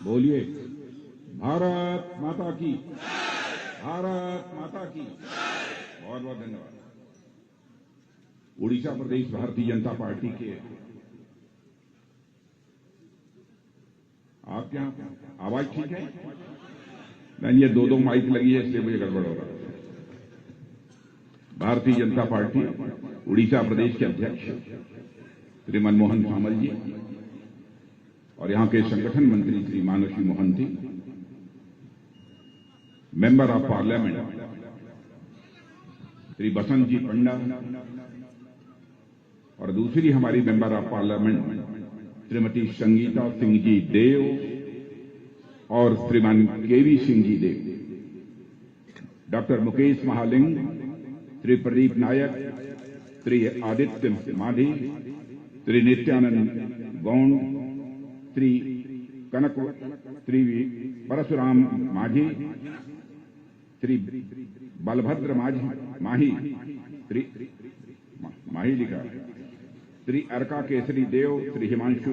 बोलिए भारत माता की, भारत माता की। बहुत बहुत धन्यवाद। उड़ीसा प्रदेश भारतीय जनता पार्टी के आप क्या आवाज ठीक है? नहीं, ये दो माइक लगी है इसलिए मुझे गड़बड़ हो रहा है। भारतीय जनता पार्टी उड़ीसा प्रदेश के अध्यक्ष श्री मनमोहन सामल जी और यहां के संगठन मंत्री Shri Mansi Mohanty, member of parliament Shri बसंत जी पंडा और दूसरी हमारी member of parliament Shrimati Sangeeta Singh ji देव और श्रीमान केवी सिंह जी देव, डॉक्टर मुकेश महालिंग, श्री प्रदीप नायक, श्री आदित्य माधी, श्री नित्यानंद गौंड, श्री कनक, श्री परशुराम माझी, श्री बलभद्र माही, श्री माही लिखा, श्री अर्का केसरी देव, श्री हिमांशु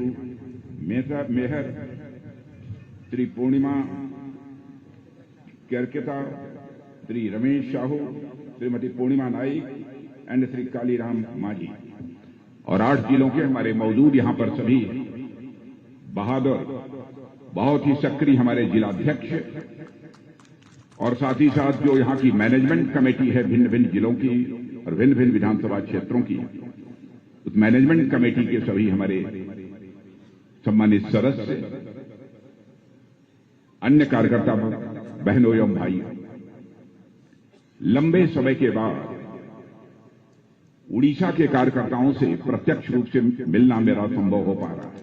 मेहर, श्री पूर्णिमा केरकेता, श्री रमेश साहू, श्रीमती पूर्णिमा नाइक एंड श्री कालीराम माझी और 8 जिलों के हमारे मौजूद यहां पर सभी बहादुर, बहुत ही सक्रिय हमारे जिलाध्यक्ष और साथ ही साथ जो यहां की मैनेजमेंट कमेटी है भिन्न भिन्न जिलों की और भिन्न भिन्न विधानसभा क्षेत्रों की, उस मैनेजमेंट कमेटी के सभी हमारे सम्मानित सदस्य, अन्य कार्यकर्ता बहनों एवं भाइयों, लंबे समय के बाद उड़ीसा के कार्यकर्ताओं से प्रत्यक्ष रूप से मिलना मेरा संभव हो पा रहा है।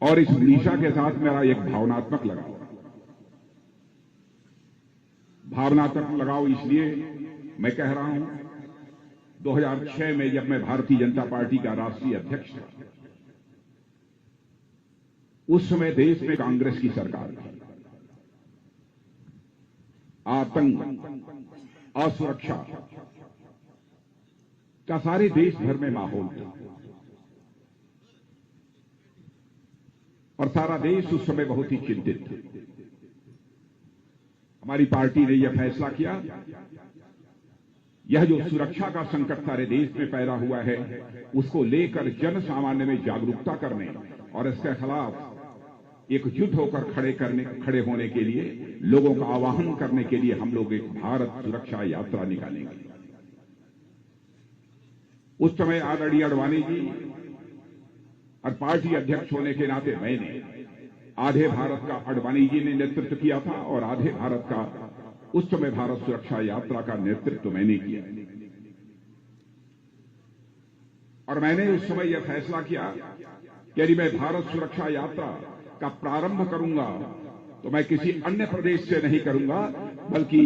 और इस उड़ीसा के साथ मेरा एक भावनात्मक लगाव इसलिए मैं कह रहा हूं, 2006 में जब मैं भारतीय जनता पार्टी का राष्ट्रीय अध्यक्ष था, उस समय देश में कांग्रेस की सरकार थी। आतंक, असुरक्षा का सारे देश भर में माहौल था और सारा देश उस समय बहुत ही चिंतित था। हमारी पार्टी ने यह फैसला किया, यह जो सुरक्षा का संकट सारे देश में पैदा हुआ है, उसको लेकर जन सामान्य में जागरूकता करने और इसके खिलाफ एकजुट होकर खड़े होने के लिए, लोगों का आह्वान करने के लिए हम लोग एक भारत सुरक्षा यात्रा निकालेंगे। उस समय आदरणीय अडवाणी जी और पार्टी अध्यक्ष होने के नाते मैंने आधे भारत का अडवाणी जी ने नेतृत्व किया था और आधे भारत का उस समय भारत सुरक्षा यात्रा का नेतृत्व मैंने किया। और मैंने उस समय यह फैसला किया कि यदि मैं भारत सुरक्षा यात्रा का प्रारंभ करूंगा तो मैं किसी अन्य प्रदेश से नहीं करूंगा, बल्कि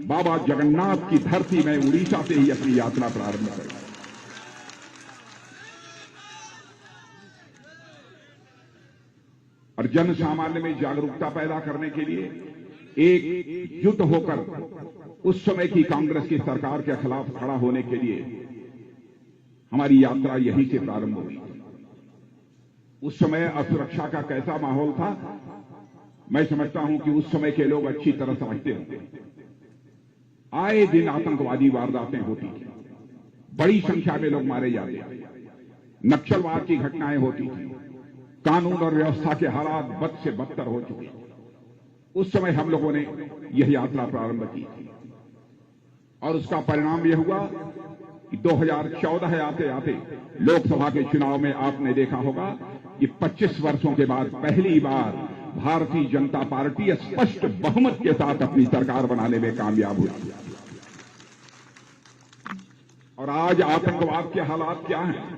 बाबा जगन्नाथ की धरती में उड़ीसा से ही अपनी यात्रा प्रारंभ करूंगा। और जन सामान्य में जागरूकता पैदा करने के लिए एकजुट होकर उस समय की कांग्रेस की सरकार के खिलाफ खड़ा होने के लिए हमारी यात्रा यहीं से प्रारंभ हुई। उस समय असुरक्षा का कैसा माहौल था, मैं समझता हूं कि उस समय के लोग अच्छी तरह समझते होंगे। आए दिन आतंकवादी वारदातें होती थी, बड़ी संख्या में लोग मारे जाते थे, नक्सलवाद की घटनाएं होती थी, कानून और व्यवस्था के हालात बद से बदतर हो चुके। उस समय हम लोगों ने यह यात्रा प्रारंभ की थी और उसका परिणाम यह हुआ कि 2014 आते आते लोकसभा के चुनाव में आपने देखा होगा कि 25 वर्षों के बाद पहली बार भारतीय जनता पार्टी स्पष्ट बहुमत के साथ अपनी सरकार बनाने में कामयाब हुई। और आज आतंकवाद के हालात क्या हैं?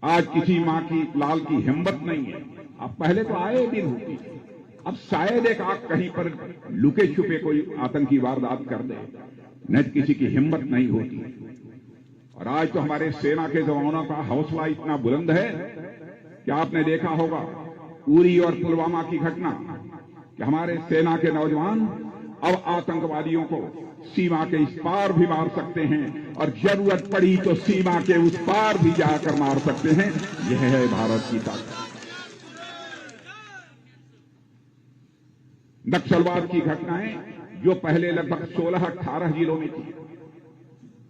आज किसी मां की लाल की हिम्मत नहीं है। अब पहले तो आए दिन होती थी, अब शायद एक आग कहीं पर लुके छुपे कोई आतंकी वारदात कर दे, न किसी की हिम्मत नहीं होती। और आज तो हमारे सेना के जवानों का हौसला इतना बुलंद है कि आपने देखा होगा उरी और पुलवामा की घटना कि हमारे सेना के नौजवान अब आतंकवादियों को सीमा के इस पार भी मार सकते हैं और जरूरत पड़ी तो सीमा के उस पार भी जाकर मार सकते हैं। यह है भारत की ताकत। नक्सलवाद की घटनाएं जो पहले लगभग 16-18 जिलों में थी,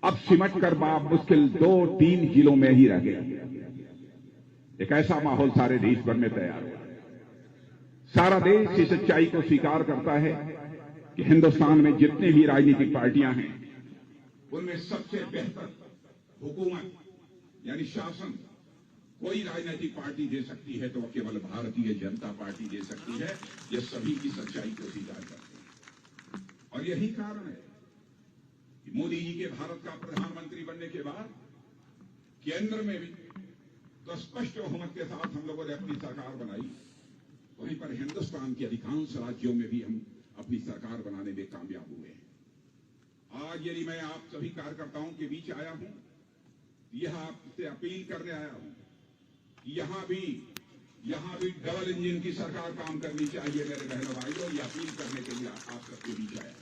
अब सिमट कर मुश्किल 2-3 जिलों में ही रह गई। एक ऐसा माहौल सारे देश भर में तैयार हुआ। सारा देश इस सच्चाई को स्वीकार करता है कि हिंदुस्तान में जितने भी राजनीतिक पार्टियां हैं, उनमें सबसे बेहतर हुकूमत यानी शासन कोई राजनीतिक पार्टी दे सकती है तो केवल भारतीय जनता पार्टी दे सकती है। यह सभी की सच्चाई को स्वीकार करते हैं और यही कारण है कि मोदी जी के भारत का प्रधानमंत्री बनने के बाद केंद्र में भी तो स्पष्ट बहुमत के साथ हम लोगों ने अपनी सरकार बनाई, वहीं पर हिंदुस्तान के अधिकांश राज्यों में भी हम अपनी सरकार बनाने में कामयाब हुए हैं। आज यदि मैं आप सभी कार्यकर्ताओं के बीच आया हूं, यह आपसे अपील करने आया हूं कि यहां भी डबल इंजन की सरकार काम करनी चाहिए। मेरे बहनों भाइयों, यह अपील करने के लिए आप सबके बीच आया।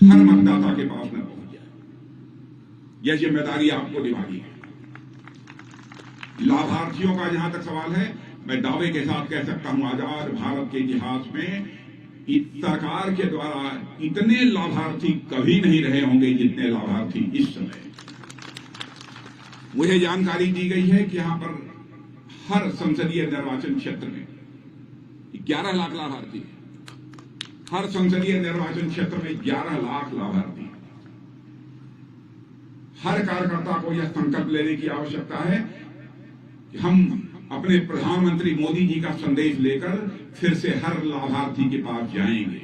हर मतदाता के पास न पहुंच जाए, यह जिम्मेदारी आपको निभानी है। लाभार्थियों का जहां तक सवाल है, मैं दावे के साथ कह सकता हूं आजाद भारत के इतिहास में सरकार के द्वारा इतने लाभार्थी कभी नहीं रहे होंगे जितने लाभार्थी इस समय। मुझे जानकारी दी गई है कि यहां पर हर संसदीय निर्वाचन क्षेत्र में 11 लाख लाभार्थी, हर संसदीय निर्वाचन क्षेत्र में 11 लाख लाभार्थी। हर कार्यकर्ता को यह संकल्प लेने की आवश्यकता है कि हम अपने प्रधानमंत्री मोदी जी का संदेश लेकर फिर से हर लाभार्थी के पास जाएंगे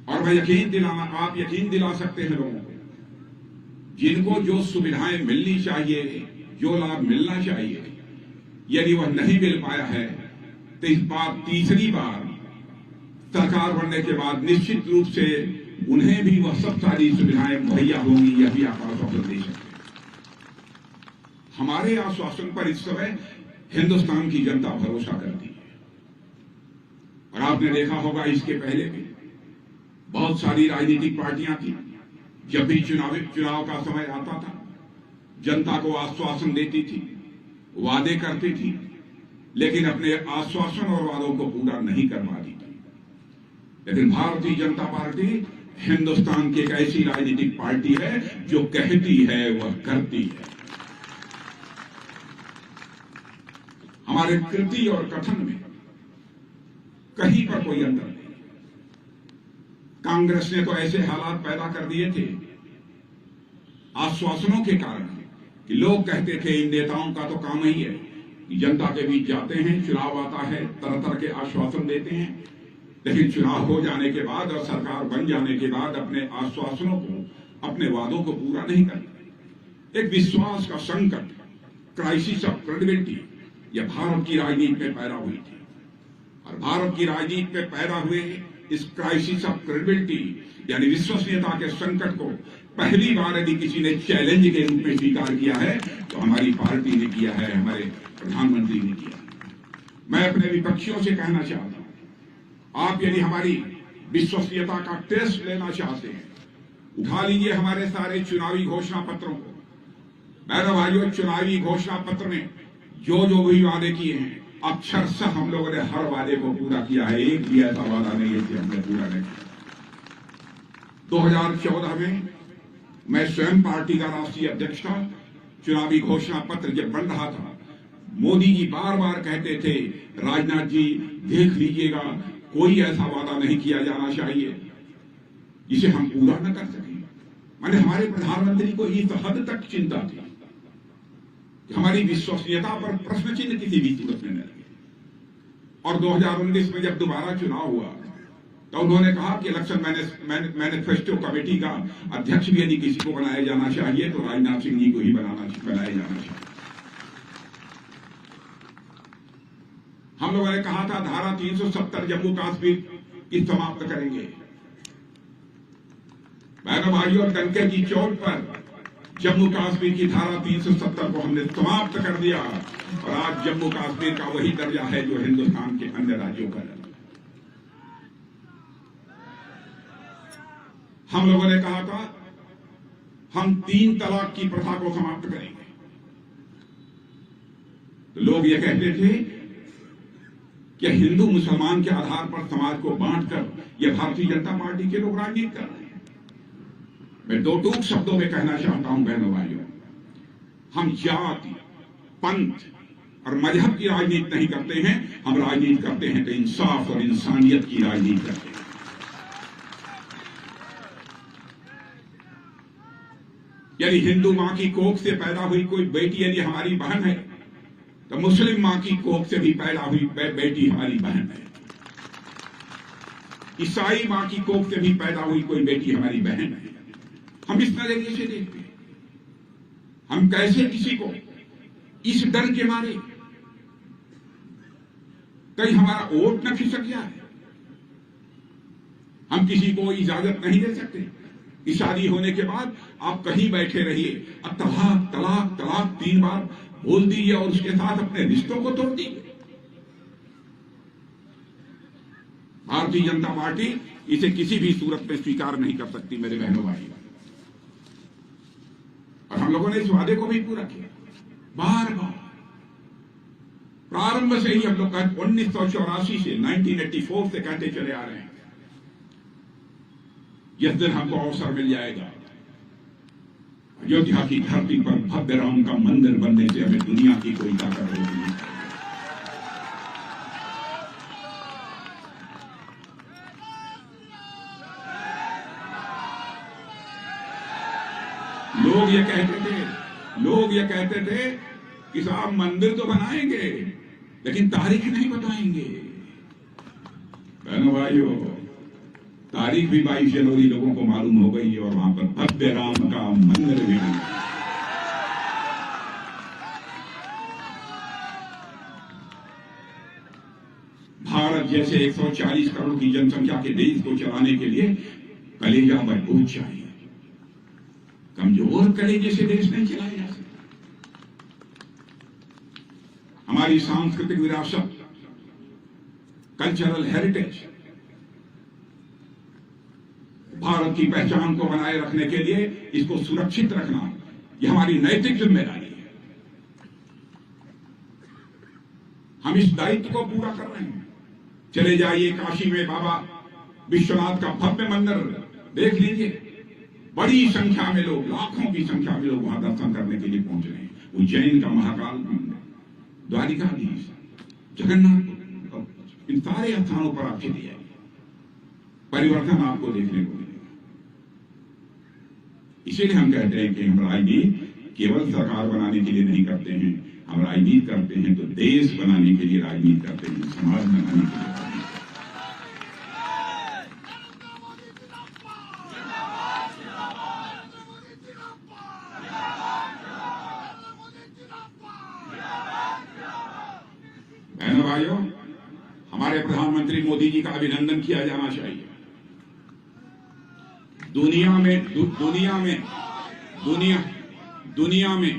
और मैं आप यकीन दिला सकते हैं लोगों को, जिनको जो सुविधाएं मिलनी चाहिए, जो लाभ मिलना चाहिए, यदि वह नहीं मिल पाया है तो इस बार तीसरी बार सरकार बनने के बाद निश्चित रूप से उन्हें भी वह सब सारी सुविधाएं मुहैया होंगी। यह भी आप आश्वासन दे सकते हैं। हमारे आश्वासन पर इस समय हिंदुस्तान की जनता भरोसा करती है और आपने देखा होगा इसके पहले भी बहुत सारी राजनीतिक पार्टियां थी। जब भी चुनाव का समय आता था, जनता को आश्वासन देती थी, वादे करती थी, लेकिन अपने आश्वासन और वादों को पूरा नहीं कर पाती थी। लेकिन भारतीय जनता पार्टी हिंदुस्तान की एक ऐसी राजनीतिक पार्टी है जो कहती है वह करती है। हमारे कृति और कथन में कहीं पर कोई अंतर नहीं। कांग्रेस ने तो ऐसे हालात पैदा कर दिए थे आश्वासनों के कारण कि लोग कहते थे इन नेताओं का तो काम ही है कि जनता के बीच जाते हैं, चुनाव आता है, तरह तरह के आश्वासन देते हैं, लेकिन चुनाव हो जाने के बाद और सरकार बन जाने के बाद अपने आश्वासनों को, अपने वादों को पूरा नहीं करते। एक विश्वास का संकट, क्राइसिस ऑफ क्रेडिबिलिटी, यह भारत की राजनीति में पैदा हुई थी और भारत की राजनीति में पैदा हुए इस क्राइसिस ऑफ क्रेडिबिलिटी यानी विश्वसनीयता के संकट को पहली बार यदि किसी ने चैलेंज के रूप में स्वीकार किया है तो हमारी पार्टी ने किया है, हमारे प्रधानमंत्री ने किया। मैं अपने विपक्षियों से कहना चाहता हूं, आप यदि हमारी विश्वसनीयता का टेस्ट लेना चाहते हैं, उठा लीजिए हमारे सारे चुनावी घोषणा पत्रों को। मेरे भाइयों, चुनावी घोषणा पत्र में जो जो भी वादे किए हैं, अक्षरशः हम लोगों ने हर वादे को पूरा किया है। एक भी ऐसा वादा नहीं है कि हमने पूरा नहीं किया। 2014 में मैं स्वयं पार्टी का राष्ट्रीय अध्यक्ष था। चुनावी घोषणा पत्र जब बन रहा था, मोदी जी बार बार कहते थे, राजनाथ जी देख लीजिएगा, कोई ऐसा वादा नहीं किया जाना चाहिए जिसे हम पूरा न कर सकें। मैंने हमारे प्रधानमंत्री को इस हद तक चिंता थी कि हमारी विश्वसनीयता पर प्रश्न चिन्ह किसी भी सूरत में न लगे। और 2019 में जब दोबारा चुनाव हुआ तो उन्होंने कहा कि इलेक्शन मैनिफेस्टो कमेटी का अध्यक्ष भी यदि किसी को बनाया जाना चाहिए तो राजनाथ सिंह जी को ही बनाया जाना चाहिए। हम लोगों ने कहा था धारा 370 जम्मू कश्मीर की समाप्त करेंगे। बहनों भाइयों, डंके की चोट पर जम्मू कश्मीर की धारा 370 को हमने समाप्त कर दिया और आज जम्मू कश्मीर का वही दर्जा है जो हिंदुस्तान के अन्य राज्यों का है। हम लोगों ने कहा था हम 3 तलाक की प्रथा को समाप्त करेंगे। तो लोग ये कहते थे कि हिंदू मुसलमान के आधार पर समाज को बांटकर यह भारतीय जनता पार्टी के लोग राजनीति कर रहे हैं। मैं 2 टूक शब्दों में कहना चाहता हूं बहनों भाइयों, हम जाति, पंथ और मजहब की राजनीति नहीं करते हैं, हम राजनीति करते हैं तो इंसाफ और इंसानियत की राजनीति करते हैं। यदि हिंदू मां की कोख से पैदा हुई कोई बेटी यदि हमारी बहन है, तो मुस्लिम मां की कोख से भी पैदा हुई बेटी हमारी बहन है। ईसाई मां की कोख से भी पैदा हुई कोई बेटी हमारी बहन है। हम इस नजरिए से देखते हैं। हम कैसे किसी को इस डर के मारे कहीं हमारा वोट न खिसक जाए, हम किसी को इजाजत नहीं दे सकते कि शादी होने के बाद आप कहीं बैठे रहिए, अब तलाक तलाक तलाक 3 बार बोल दीजिए और उसके साथ अपने रिश्तों को तोड़ दीजिए। भारतीय जनता पार्टी इसे किसी भी सूरत में स्वीकार नहीं कर सकती मेरे बहनों भाई। और हम लोगों ने इस वादे को भी पूरा किया। बार बार प्रारंभ से ही हम लोग 1984 से 1984 से कहते चले आ रहे हैं, जिस दिन हमको अवसर मिल जाएगा अयोध्या की धरती पर भव्य राम का मंदिर बनने से हमें दुनिया की कोई ताकत होगी। लोग ये कहते थे कि साहब मंदिर तो बनाएंगे लेकिन तारीख नहीं बताएंगे। बहनों भाइयों, तारीख भी 22 जनवरी लोगों को मालूम हो गई और वहां पर भव्य राम का मंदिर भी बना। भारत जैसे 140 करोड़ की जनसंख्या के देश को चलाने के लिए कलेजा मजबूत चाहिए। कमजोर कलेजे से देश नहीं चलाया जा सकता। हमारी सांस्कृतिक विरासत, कल्चरल हेरिटेज, भारत की पहचान को बनाए रखने के लिए इसको सुरक्षित रखना यह हमारी नैतिक जिम्मेदारी है। हम इस दायित्व को पूरा कर रहे हैं। चले जाइए काशी में बाबा विश्वनाथ का भव्य मंदिर देख लीजिए। बड़ी संख्या में लोग, लाखों की संख्या में लोग वहां दर्शन करने के लिए पहुंच रहे हैं। उज्जैन का महाकाल मंदिर, द्वारिकाधीश, जगन्नाथ, इन सारे स्थानों पर आप चलिए, परिवर्तन आपको देखने को मिलेगा। इसीलिए हम कहते हैं कि हम राजनीति केवल सरकार बनाने के लिए नहीं करते हैं, हम राजनीति करते हैं तो देश बनाने के लिए राजनीति करते हैं, समाज बनाने के लिए राजनीति। बहनों भाइयों, हमारे प्रधानमंत्री मोदी जी का अभिनंदन किया जाना चाहिए। दुनिया में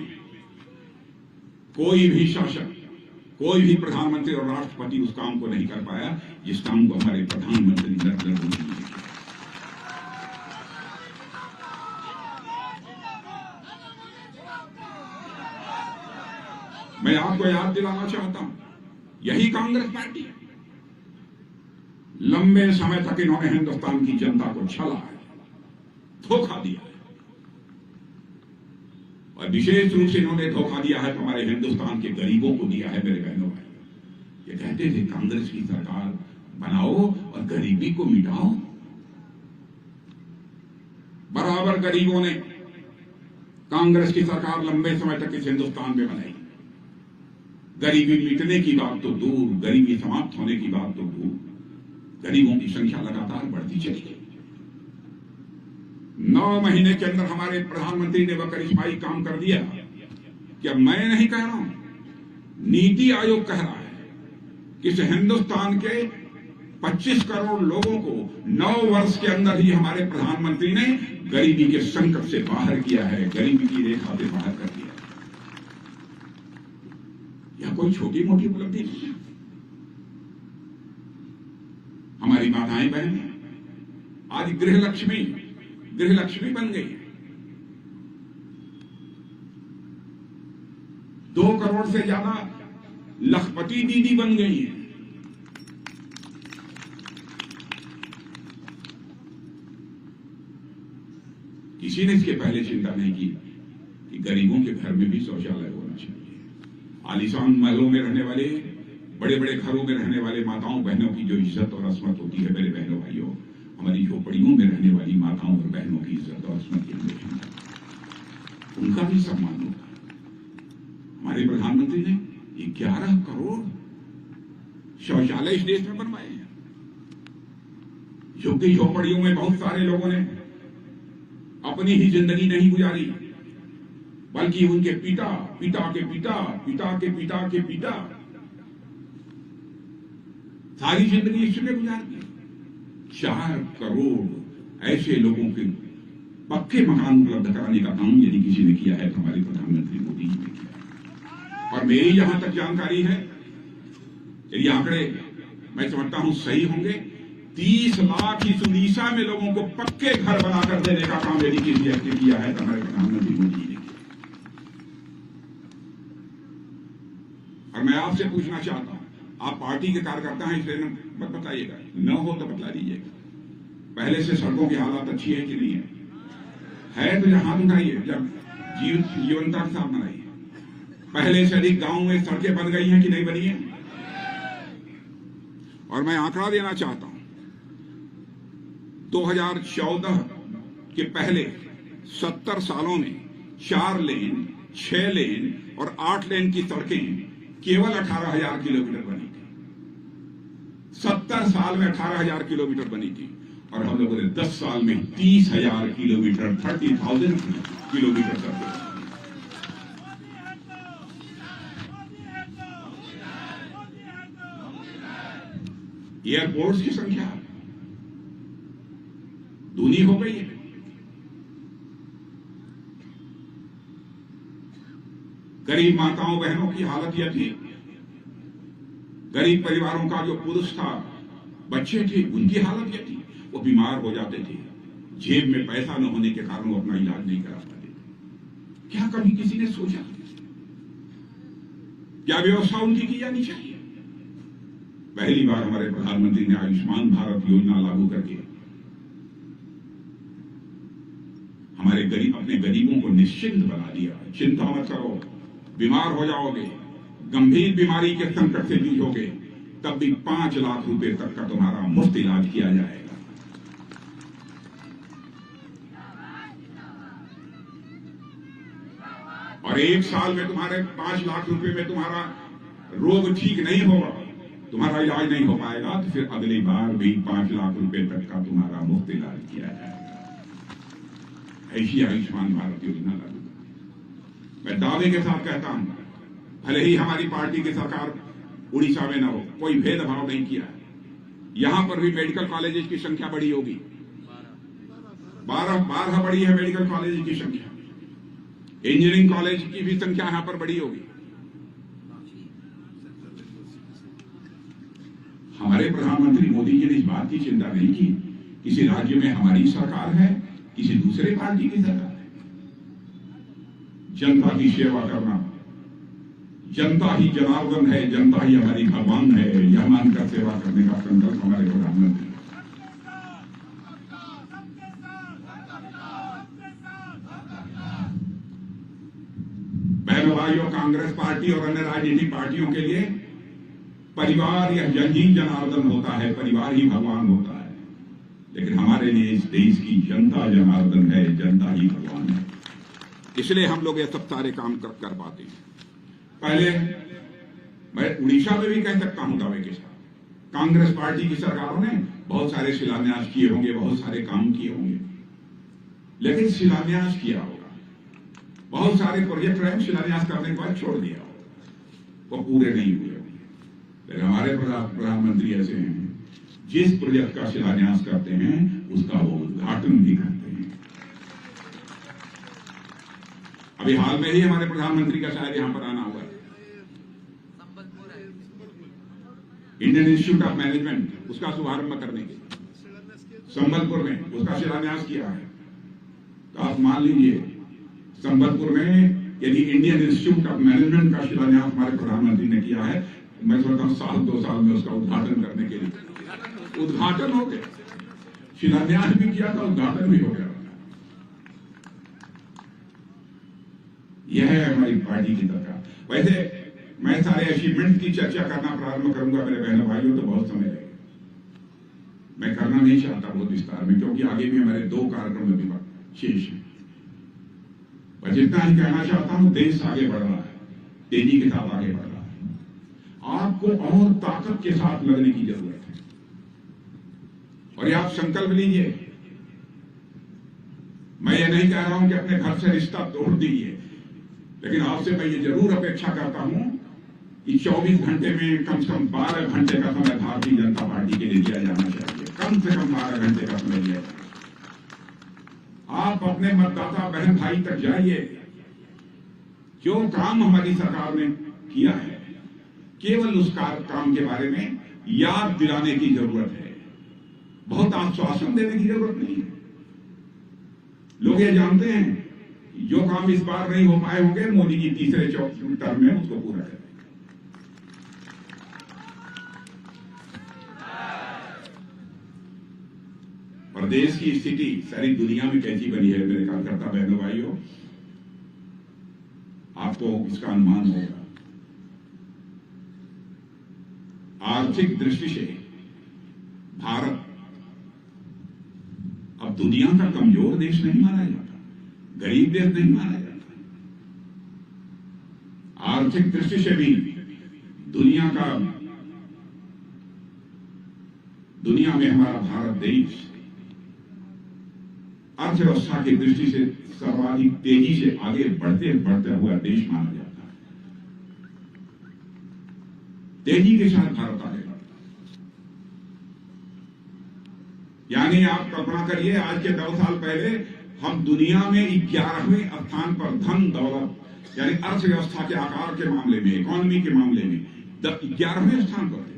कोई भी शासक, कोई भी प्रधानमंत्री और राष्ट्रपति उस काम को नहीं कर पाया जिस काम को हमारे प्रधानमंत्री नरेंद्र मोदी जी ने किया। मैं आपको याद दिलाना चाहता हूं, यही कांग्रेस पार्टी है। लंबे समय तक इन्होंने हिंदुस्तान की जनता को छला है, धोखा दिया है, और विशेष रूप से इन्होंने धोखा दिया है तो हमारे हिंदुस्तान के गरीबों को दिया है। मेरे बहनों भाई, ये कहते थे कांग्रेस की सरकार बनाओ और गरीबी को मिटाओ। बराबर गरीबों ने कांग्रेस की सरकार लंबे समय तक इस हिंदुस्तान में बनाई। गरीबी मिटने की बात तो दूर, गरीबी समाप्त होने की बात तो दूर, गरीबों की संख्या लगातार बढ़ती चली गई। 9 महीने के अंदर हमारे प्रधानमंत्री ने वह करिश्माई काम कर दिया कि अब मैं नहीं कह रहा हूं, नीति आयोग कह रहा है कि इस हिंदुस्तान के 25 करोड़ लोगों को 9 वर्ष के अंदर ही हमारे प्रधानमंत्री ने गरीबी के संकट से बाहर किया है, गरीबी की रेखा से बाहर कर दिया। यह कोई छोटी मोटी उपलब्धि नहीं है। हमारी माताएं बहनें आज गृह लक्ष्मी गृहलक्ष्मी बन गई है। 2 करोड़ से ज्यादा लखपति दीदी बन गई है। किसी ने इसके पहले चिंता नहीं की कि गरीबों के घर में भी शौचालय होना चाहिए। आलीशान महलों में रहने वाले, बड़े बड़े घरों में रहने वाले माताओं बहनों की जो इज्जत और असमत होती है, मेरे बहनों भाइयों, हमारी झोपड़ियों में रहने वाली माताओं और बहनों की इज्जत और असमत की हमें उनका भी सम्मान होगा। हमारे प्रधानमंत्री ने 11 करोड़ शौचालय इस देश में बनवाए हैं। झुग्गी झोपड़ियों में बहुत सारे लोगों ने अपनी ही जिंदगी नहीं गुजारी, बल्कि उनके पिता, पिता के पिता, पिता के पिता के पिता सारी जिंदगी इसमें गुजार दी। 4 करोड़ ऐसे लोगों के पक्के मकान उपलब्ध कराने का काम यदि किसी ने किया है तो हमारे प्रधानमंत्री मोदी जी ने किया। और मेरी जहां तक जानकारी है, यदि आंकड़े मैं समझता हूं सही होंगे, 30 लाख इस उड़ीसा में लोगों को पक्के घर बनाकर देने का काम यदि किसी ने किया है तो हमारे प्रधानमंत्री मोदी जी ने किया। और मैं आपसे पूछना चाहता हूं, आप पार्टी के कार्यकर्ता हैं इसलिए मत बताइएगा, न हो तो बतला दीजिएगा, पहले से सड़कों की हालत अच्छी है कि नहीं है तो जहां हाथ उठाइए, जब जीवनता के साथ बनाइए। पहले से अधिक गांव में सड़कें बन गई हैं कि नहीं बनी है? और मैं आंकड़ा देना चाहता हूं, 2014 के पहले 70 सालों में 4 लेन, 6 लेन और 8 लेन की सड़कें केवल 18,000 किलोमीटर बनी थी। 70 साल में 18,000 किलोमीटर बनी थी और हम लोगों ने 10 साल में 30,000 किलोमीटर, 30,000 किलोमीटर सड़कें। एयरपोर्ट्स की संख्या दूनी हो गई है। गरीब माताओं बहनों की हालत यह थी, गरीब परिवारों का जो पुरुष था, बच्चे थे, उनकी हालत यह थी, वो बीमार हो जाते थे, जेब में पैसा न होने के कारण वो अपना इलाज नहीं करा पाते थे। क्या कभी किसी ने सोचा क्या व्यवस्था उनकी की जानी चाहिए? पहली बार हमारे प्रधानमंत्री ने आयुष्मान भारत योजना लागू करके हमारे अपने गरीबों को निश्चिंत बना दिया। चिंता मत करो, बीमार हो जाओगे, गंभीर बीमारी के संकट से जूझोगे, तब भी 5 लाख रुपए तक का तुम्हारा मुफ्त इलाज किया जाएगा। और 1 साल में तुम्हारे 5 लाख रुपए में तुम्हारा रोग ठीक नहीं होगा, तुम्हारा इलाज नहीं हो पाएगा, तो फिर अगली बार भी 5 लाख रुपए तक का तुम्हारा मुफ्त इलाज किया जाएगा। ऐसी आयुष्मान भारत योजना लागू। मैं दावे के साथ कहता हूं, भले ही हमारी पार्टी की सरकार उड़ीसा में न हो, कोई भेदभाव नहीं किया है। यहां पर भी मेडिकल कॉलेजेस की संख्या बढ़ी होगी, 12 बढ़ी है मेडिकल कॉलेज की संख्या, इंजीनियरिंग कॉलेज की भी संख्या यहां पर बढ़ी होगी। हमारे प्रधानमंत्री मोदी जी ने इस बात की चिंता नहीं की किसी राज्य में हमारी सरकार है, किसी दूसरे पार्टी की सरकार है। जनता की सेवा करना, जनता ही जनार्दन है, जनता ही हमारी भगवान है, यह मानकर सेवा करने का संकल्प हमारे प्रधानमंत्री। बहनों भाइयों, कांग्रेस पार्टी और अन्य राजनीतिक पार्टियों के लिए परिवार यह जन ही जनार्दन होता है, परिवार ही भगवान होता है। लेकिन हमारे लिए इस देश की जनता जनार्दन है, जनता ही भगवान है। इसलिए हम लोग ये सब सारे काम कर पाते हैं। पहले मैं उड़ीसा में भी कह सकता हूं दावे के साथ, कांग्रेस पार्टी की सरकारों ने बहुत सारे शिलान्यास किए होंगे, बहुत सारे काम किए होंगे, लेकिन शिलान्यास किया होगा, बहुत सारे प्रोजेक्ट रहे, शिलान्यास करने के बाद छोड़ दिया होगा, वो पूरे नहीं हुए। लेकिन हमारे प्रधानमंत्री ऐसे हैं, जिस प्रोजेक्ट का शिलान्यास करते हैं उसका वो उद्घाटन भी करते हैं। अभी हाल में ही हमारे प्रधानमंत्री का शायद यहां पर आना हुआ है, इंडियन इंस्टीट्यूट ऑफ मैनेजमेंट, उसका शुभारंभ करने के संबलपुर में उसका शिलान्यास किया है। तो आप मान लीजिए संबलपुर में यदि इंडियन इंस्टीट्यूट ऑफ मैनेजमेंट का शिलान्यास हमारे प्रधानमंत्री ने किया है, मैं सोचता हूँ 1-2 साल में उसका उद्घाटन करने के लिए उद्घाटन हो गया, शिलान्यास भी किया था, उद्घाटन भी हो गया। यह है हमारी पार्टी की सरकार। वैसे मैं सारे अचीवमेंट की चर्चा करना प्रारंभ करूंगा मेरे बहनों भाइयों तो बहुत समय लगेगा, मैं करना नहीं चाहता बहुत विस्तार में, क्योंकि आगे भी हमारे 2 कार्यक्रम में भी शेष है। पर जितना ही कहना चाहता हूं, देश आगे बढ़ रहा है, तेजी के साथ आगे बढ़ रहा है। आपको और ताकत के साथ लगने की जरूरत है। और ये आप संकल्प लीजिए, मैं ये नहीं कह रहा हूं कि अपने घर से रिश्ता तोड़ दीजिए, लेकिन आपसे मैं ये जरूर अपेक्षा करता हूं कि 24 घंटे में कम से कम 12 घंटे का समय भारतीय जनता पार्टी के लिए दिया जाना चाहिए, कम से कम 12 घंटे का समय दिया जाए। आप अपने मतदाता बहन भाई तक जाइए, जो काम हमारी सरकार ने किया है केवल उस काम के बारे में याद दिलाने की जरूरत है, बहुत आश्वासन देने की जरूरत नहीं है। लोग ये जानते हैं जो काम इस बार नहीं हो पाए होंगे, मोदी जी तीसरे टर्म में उसको पूरा करें। और देश की स्थिति सारी दुनिया में कैसी बनी है मेरे कार्यकर्ता बहनों भाइयों, आपको इसका अनुमान होगा। आर्थिक दृष्टि से भारत अब दुनिया का कमजोर देश नहीं माना जाता, गरीब देश नहीं माना जाता। आर्थिक दृष्टि से भी दुनिया में हमारा भारत देश अर्थव्यवस्था की दृष्टि से सर्वाधिक तेजी से आगे बढ़ते हुआ देश माना जाता है। तेजी के साथ भारत आगे बढ़ता है। यानी आप कल्पना करिए, आज के 2 साल पहले हम दुनिया में 11वें स्थान पर धन दौलत यानी अर्थव्यवस्था के आकार के मामले में, इकोनॉमी के मामले में 11वें स्थान पर थे।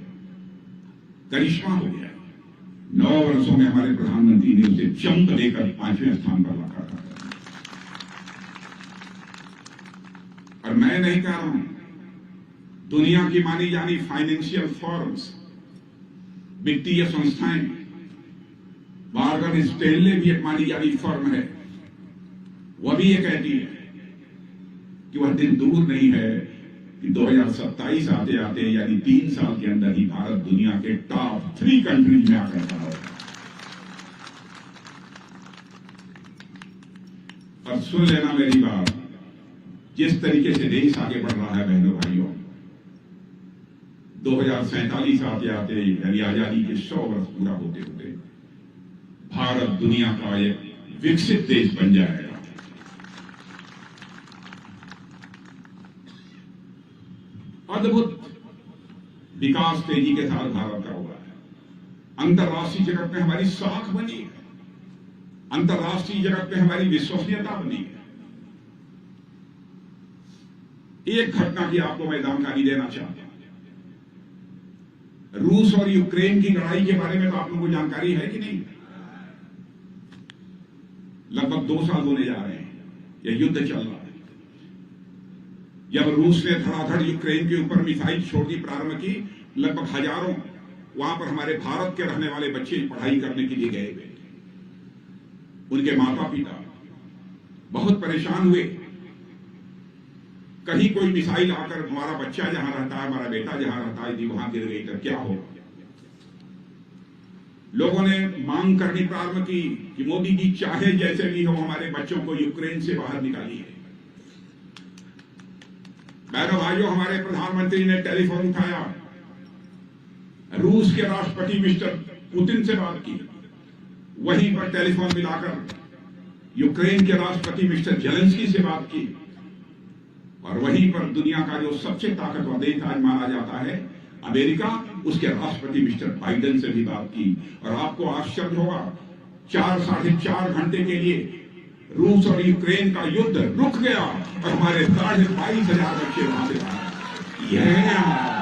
करिश्मा हो गया। 9 वर्षों में हमारे प्रधानमंत्री ने उसे चमक देकर 5वें स्थान पर रखा था। और मैं नहीं कह रहा हूं, दुनिया की मानी जानी फाइनेंशियल फर्म्स, वित्तीय संस्थाएं, मॉर्गन स्टैनले भी एक मानी जानी फर्म है, वह भी ये कहती है कि वह दिन दूर नहीं है कि 2027 आते आते यानी 3 साल के अंदर ही भारत दुनिया के टॉप 3 कंट्रीज में आकर खड़ा होगा। और सुन लेना मेरी बात, जिस तरीके से देश आगे बढ़ रहा है बहनों भाइयों, 2047 आते आते यानी आजादी के 100 वर्ष पूरा होते होते भारत दुनिया का एक विकसित देश बन जाएगा। अद्भुत विकास तेजी के साथ भारत का हुआ है। अंतर्राष्ट्रीय जगत में हमारी साख बनी है, अंतर्राष्ट्रीय जगत में हमारी विश्वसनीयता बनी है। एक घटना की आपको मैं जानकारी देना चाहता हूं। रूस और यूक्रेन की लड़ाई के बारे में तो आप लोगों को जानकारी है कि नहीं? लगभग 2 साल होने जा रहे हैं, यह युद्ध चल रहा है। जब रूस ने धड़ाधड़ यूक्रेन के ऊपर मिसाइल छोड़नी प्रारंभ की, लगभग हजारों वहां पर हमारे भारत के रहने वाले बच्चे पढ़ाई करने के लिए गए हुए, उनके माता पिता बहुत परेशान हुए। कहीं कोई मिसाइल आकर हमारा बच्चा जहां रहता है, हमारा बेटा जहां रहता है, यदि वहां गिर गई तो क्या होगा? लोगों ने मांग करनी प्रारंभ की कि मोदी जी चाहे जैसे भी हो हमारे बच्चों को यूक्रेन से बाहर निकालिए। बहनों भाइयों, हमारे प्रधानमंत्री ने टेलीफोन उठाया, रूस के राष्ट्रपति मिस्टर पुतिन से बात की, वहीं पर टेलीफोन मिलाकर यूक्रेन के राष्ट्रपति मिस्टर जेलेंस्की से बात की, और वहीं पर दुनिया का जो सबसे ताकतवर देश आज माना जाता है अमेरिका, उसके राष्ट्रपति मिस्टर बाइडेन से भी बात की। और आपको आश्चर्य होगा, 4-4.5 घंटे के लिए रूस और यूक्रेन का युद्ध रुक गया और हमारे 22,500 बच्चे वहां से आए। यह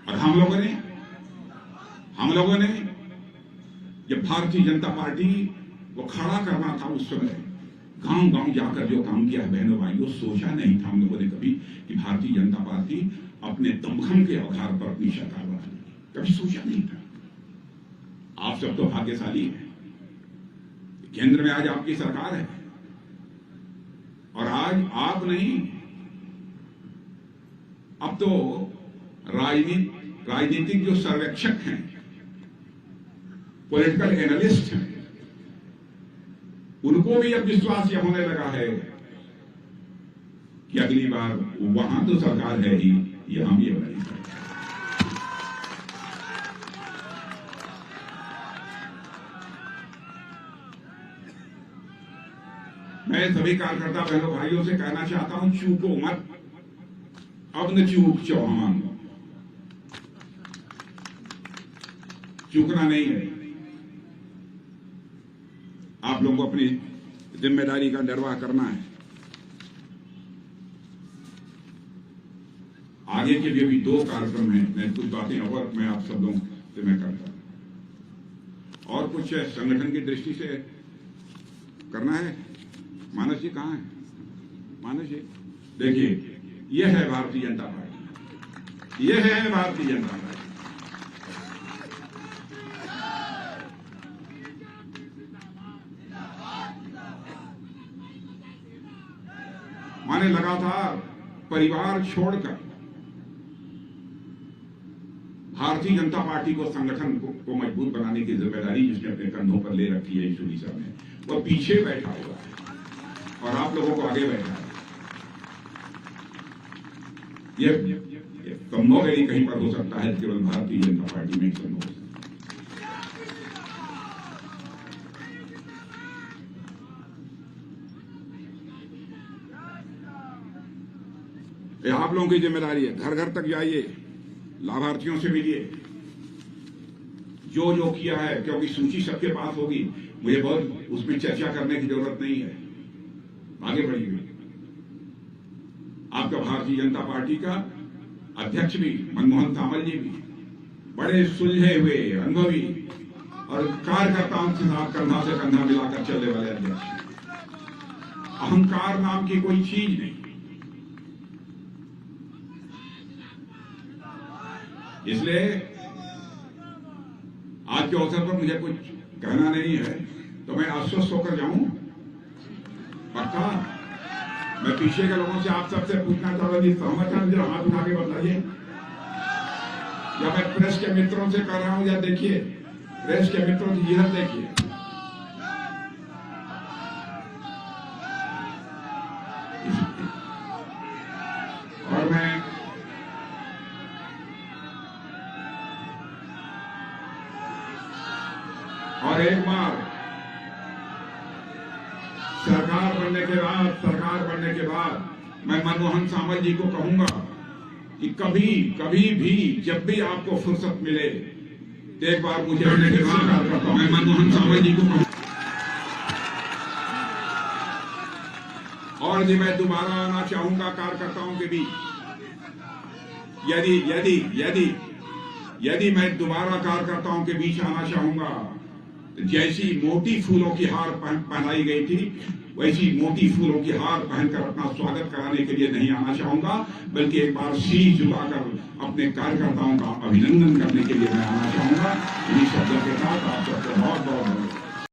और हम लोगों ने जब भारतीय जनता पार्टी को खड़ा करना था उस समय गांव गांव जाकर जो काम किया है बहनों भाइयों, सोचा नहीं था हम लोगों ने कभी कि भारतीय जनता पार्टी अपने दमखम के आधार पर अपनी सरकार बनाएगी, कभी सोचा नहीं था। आप सब तो भाग्यशाली हैं, केंद्र में आज आपकी सरकार है और आज आप नहीं, अब तो राजनीतिक जो सर्वेक्षक हैं, पॉलिटिकल एनालिस्ट हैं, उनको भी अब विश्वास यह होने लगा है कि अगली बार वहां तो सरकार है ही, यहां भी हमारी सरकार। मैं सभी कार्यकर्ता बहनों भाइयों से कहना चाहता हूं, चूको मत, अब न चूक चौहान, चूकना नहीं है। आप लोगों को अपनी जिम्मेदारी का निर्वाह करना है। आगे के भी अभी 2 कार्यक्रम हैं, मैं कुछ बातें और मैं आप सब लोगों से मैं करता हूं और कुछ संगठन की दृष्टि से करना है। मानस जी कहाँ है? मानस जी देखिए, यह है भारतीय जनता पार्टी, यह है भारतीय जनता पार्टी। माने लगातार परिवार छोड़कर भारतीय जनता पार्टी को संगठन को मजबूत बनाने की जिम्मेदारी जिसने अपने कंधों पर ले रखी है ईश्वरी साहब ने, वह पीछे बैठा हुआ है और आप लोगों को आगे बैठा है। ये संभव है कहीं पर हो सकता है, केवल भारतीय जनता पार्टी में संभव हो सकता है। आप लोगों की जिम्मेदारी है, घर घर तक जाइए, लाभार्थियों से मिलिए, जो जो किया है, क्योंकि सूची सबके पास होगी, मुझे बहुत उसमें चर्चा करने की जरूरत नहीं है। आगे बढ़िए। आपका भारतीय जनता पार्टी का अध्यक्ष भी मनमोहन सामल जी भी बड़े सुलझे हुए, अनुभवी और कार्यकर्ताओं के साथ कंधा से कंधा मिलाकर चलने वाले अध्यक्ष। अहंकार नाम की कोई चीज नहीं। इसलिए आज के अवसर पर मुझे कुछ कहना नहीं है, तो मैं आश्वस्त होकर जाऊं। पक्का मैं पीछे के लोगों से आप सबसे पूछना चाहता हूं, सहमत हैं? जरा हाथ उठा के बताइए। या मैं प्रेस के मित्रों से कर रहा हूं, या देखिए प्रेस के मित्रों की जिरत देखिए। और मैं और एक बार सरकार बनने के बाद मैं मनमोहन सामल जी को कहूंगा कि कभी भी जब भी आपको फुर्सत मिले तो एक बार मुझे बनने के बाद मैं मनमोहन सामल जी को कहूंगा। और जी मैं दोबारा आना चाहूंगा कार्यकर्ताओं के बीच। यदि मैं दोबारा कार्यकर्ताओं के बीच आना चाहूंगा, जैसी मोटी फूलों की हार पहनाई गई थी, वैसी मोटी फूलों की हार पहनकर अपना स्वागत कराने के लिए नहीं आना चाहूंगा, बल्कि एक बार शीश झुकाकर अपने कार्यकर्ताओं का अभिनंदन करने के लिए मैं आना चाहूंगा। इन्हीं शब्दों के साथ आप सबको बहुत बहुत